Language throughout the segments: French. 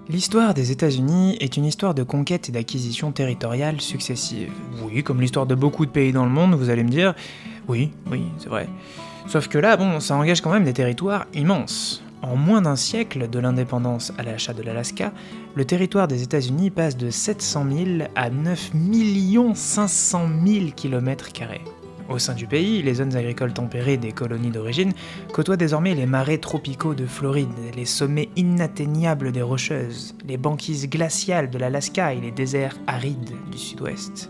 L'histoire des États-Unis est une histoire de conquête et d'acquisition territoriale successives. Oui, comme l'histoire de beaucoup de pays dans le monde, vous allez me dire. Oui, c'est vrai. Sauf que là, ça engage quand même des territoires immenses. En moins d'un siècle, de l'indépendance à l'achat de l'Alaska, le territoire des États-Unis passe de 700 000 à 9 500 000 km². Au sein du pays, les zones agricoles tempérées des colonies d'origine côtoient désormais les marais tropicaux de Floride, les sommets inatteignables des Rocheuses, les banquises glaciales de l'Alaska et les déserts arides du sud-ouest.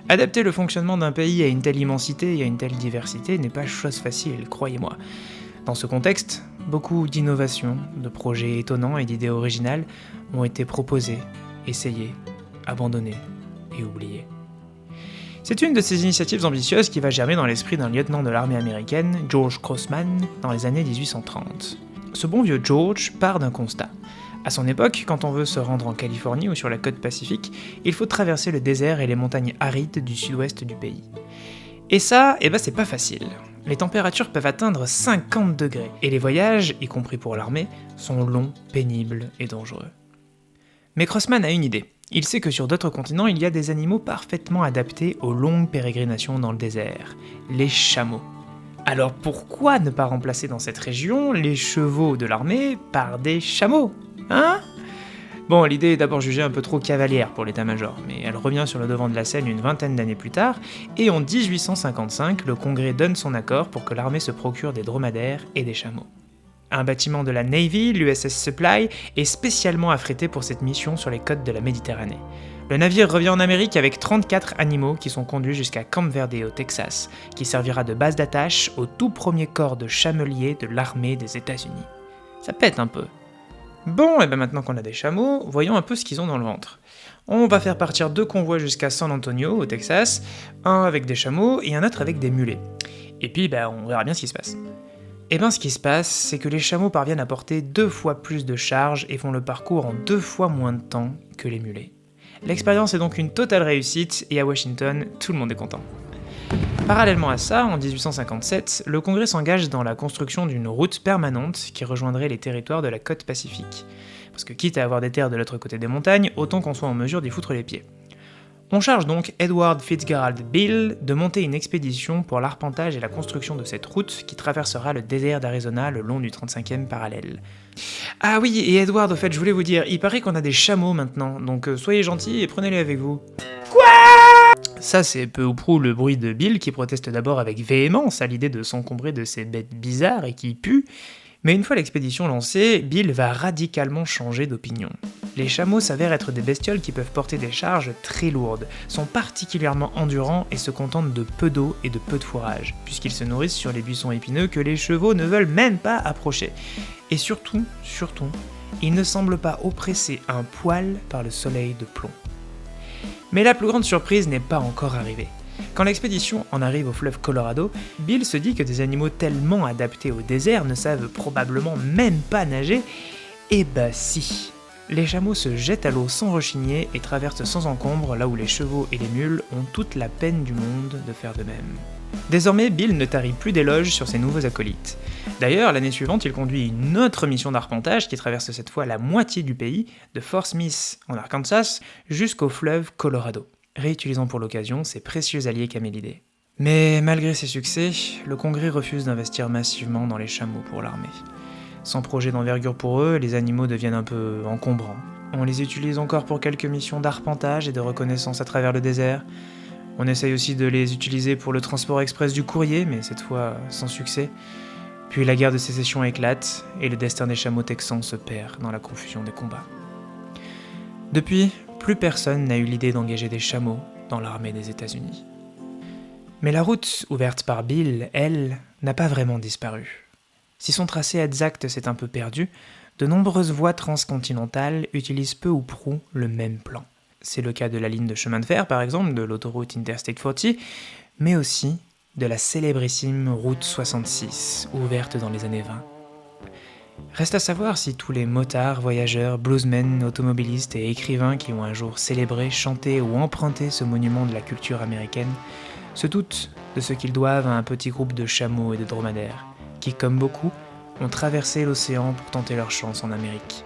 Adapter le fonctionnement d'un pays à une telle immensité et à une telle diversité n'est pas chose facile, croyez-moi. Dans ce contexte, beaucoup d'innovations, de projets étonnants et d'idées originales ont été proposés, essayés, abandonnés et oubliés. C'est une de ces initiatives ambitieuses qui va germer dans l'esprit d'un lieutenant de l'armée américaine, George Crossman, dans les années 1830. Ce bon vieux George part d'un constat. À son époque, quand on veut se rendre en Californie ou sur la côte pacifique, il faut traverser le désert et les montagnes arides du sud-ouest du pays. Et ça, c'est pas facile. Les températures peuvent atteindre 50 degrés, et les voyages, y compris pour l'armée, sont longs, pénibles et dangereux. Mais Crossman a une idée. Il sait que sur d'autres continents, il y a des animaux parfaitement adaptés aux longues pérégrinations dans le désert, les chameaux. Alors pourquoi ne pas remplacer dans cette région les chevaux de l'armée par des chameaux ? Hein ? Bon, l'idée est d'abord jugée un peu trop cavalière pour l'état-major, mais elle revient sur le devant de la scène une vingtaine d'années plus tard, et en 1855, le Congrès donne son accord pour que l'armée se procure des dromadaires et des chameaux. Un bâtiment de la Navy, l'USS Supply, est spécialement affrété pour cette mission sur les côtes de la Méditerranée. Le navire revient en Amérique avec 34 animaux qui sont conduits jusqu'à Camp Verde au Texas, qui servira de base d'attache au tout premier corps de chameliers de l'armée des États-Unis. Ça pète un peu. Bon, et maintenant qu'on a des chameaux, voyons un peu ce qu'ils ont dans le ventre. On va faire partir 2 convois jusqu'à San Antonio, au Texas, un avec des chameaux et un autre avec des mulets. Et puis, on verra bien ce qui se passe. Ce qui se passe, c'est que les chameaux parviennent à porter 2 fois plus de charge et font le parcours en 2 fois moins de temps que les mulets. L'expérience est donc une totale réussite et à Washington, tout le monde est content. Parallèlement à ça, en 1857, le Congrès s'engage dans la construction d'une route permanente qui rejoindrait les territoires de la côte pacifique. Parce que quitte à avoir des terres de l'autre côté des montagnes, autant qu'on soit en mesure d'y foutre les pieds. On charge donc Edward Fitzgerald Bill de monter une expédition pour l'arpentage et la construction de cette route qui traversera le désert d'Arizona le long du 35e parallèle. Ah oui, et Edward, au fait, je voulais vous dire, il paraît qu'on a des chameaux maintenant, donc soyez gentils et prenez-les avec vous. Quoi ? Ça, c'est peu ou prou le bruit de Bill qui proteste d'abord avec véhémence à l'idée de s'encombrer de ces bêtes bizarres et qui puent, mais une fois l'expédition lancée, Bill va radicalement changer d'opinion. Les chameaux s'avèrent être des bestioles qui peuvent porter des charges très lourdes, sont particulièrement endurants et se contentent de peu d'eau et de peu de fourrage, puisqu'ils se nourrissent sur les buissons épineux que les chevaux ne veulent même pas approcher. Et surtout, ils ne semblent pas oppressés un poil par le soleil de plomb. Mais la plus grande surprise n'est pas encore arrivée. Quand l'expédition en arrive au fleuve Colorado, Bill se dit que des animaux tellement adaptés au désert ne savent probablement même pas nager. Et si. Les chameaux se jettent à l'eau sans rechigner et traversent sans encombre là où les chevaux et les mules ont toute la peine du monde de faire de même. Désormais, Bill ne tarit plus d'éloges sur ses nouveaux acolytes. D'ailleurs, l'année suivante, il conduit une autre mission d'arpentage qui traverse cette fois la moitié du pays, de Fort Smith en Arkansas jusqu'au fleuve Colorado, réutilisant pour l'occasion ses précieux alliés camélidés. Mais malgré ses succès, le Congrès refuse d'investir massivement dans les chameaux pour l'armée. Sans projet d'envergure pour eux, les animaux deviennent un peu encombrants. On les utilise encore pour quelques missions d'arpentage et de reconnaissance à travers le désert. On essaye aussi de les utiliser pour le transport express du courrier, mais cette fois sans succès. Puis la guerre de sécession éclate, et le destin des chameaux texans se perd dans la confusion des combats. Depuis, plus personne n'a eu l'idée d'engager des chameaux dans l'armée des États-Unis. Mais la route ouverte par Bill, elle, n'a pas vraiment disparu. Si son tracé exact s'est un peu perdu, de nombreuses voies transcontinentales utilisent peu ou prou le même plan. C'est le cas de la ligne de chemin de fer, par exemple, de l'autoroute Interstate 40, mais aussi de la célébrissime route 66, ouverte dans les années 20. Reste à savoir si tous les motards, voyageurs, bluesmen, automobilistes et écrivains qui ont un jour célébré, chanté ou emprunté ce monument de la culture américaine se doutent de ce qu'ils doivent à un petit groupe de chameaux et de dromadaires, qui, comme beaucoup, ont traversé l'océan pour tenter leur chance en Amérique.